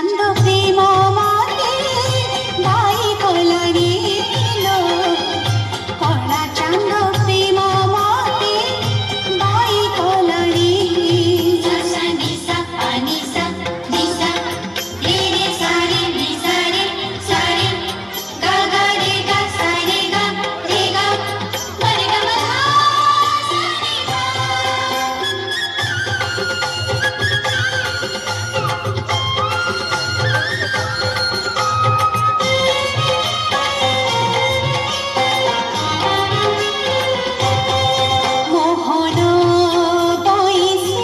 চান্দ প্রেম মতে বাই কলারে লো কলা চান্দ প্রেম মতে বাই কলারে সা নিসা পানিসা নিসা রে রে সারে নিসা রে সারে গা গা রে গা সারে গা রে গা মরে গা মধা সারে গা মোহন বইছে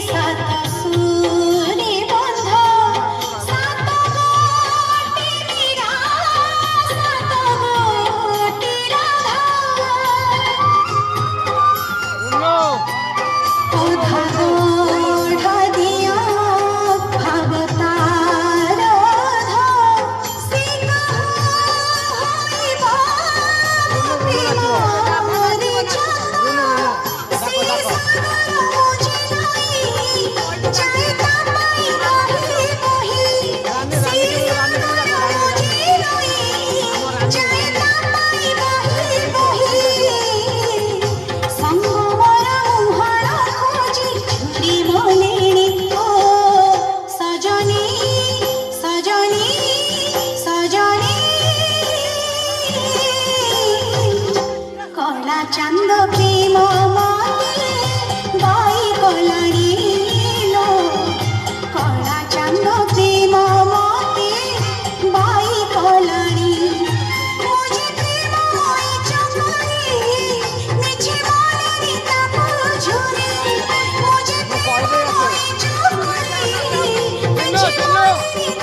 সাত সুরে বন্ধ সাত গোটি মীরা সাত গোটি রাধা ওধা গোঢ় দিয় ভাবতার সে হইব প্রেমরে চন্দ্র সে সাগর বুঝি নাই চাইতা পাই বহি বহি সে সাগর বুঝি নাই চাইতা পাই বহি বহি সঙ্গমর মুহଳ খোঁজি ছুরি মলেଣି ଓ ସଜনী ସଜনী ସଜনী କଳା ଚାନ୍ଦ ପ୍ରେମ ମତେ ବାଇ କଲାଣି ଲୋ କଳା ଚାନ୍ଦ ପ୍ରେମ ମତେ ବାଇ କଲାଣି মুঝে প্রেমময় চমরে নিচে মনে তাপ ঝরে মুঝে প্রেমময় চমরে নিচে মনে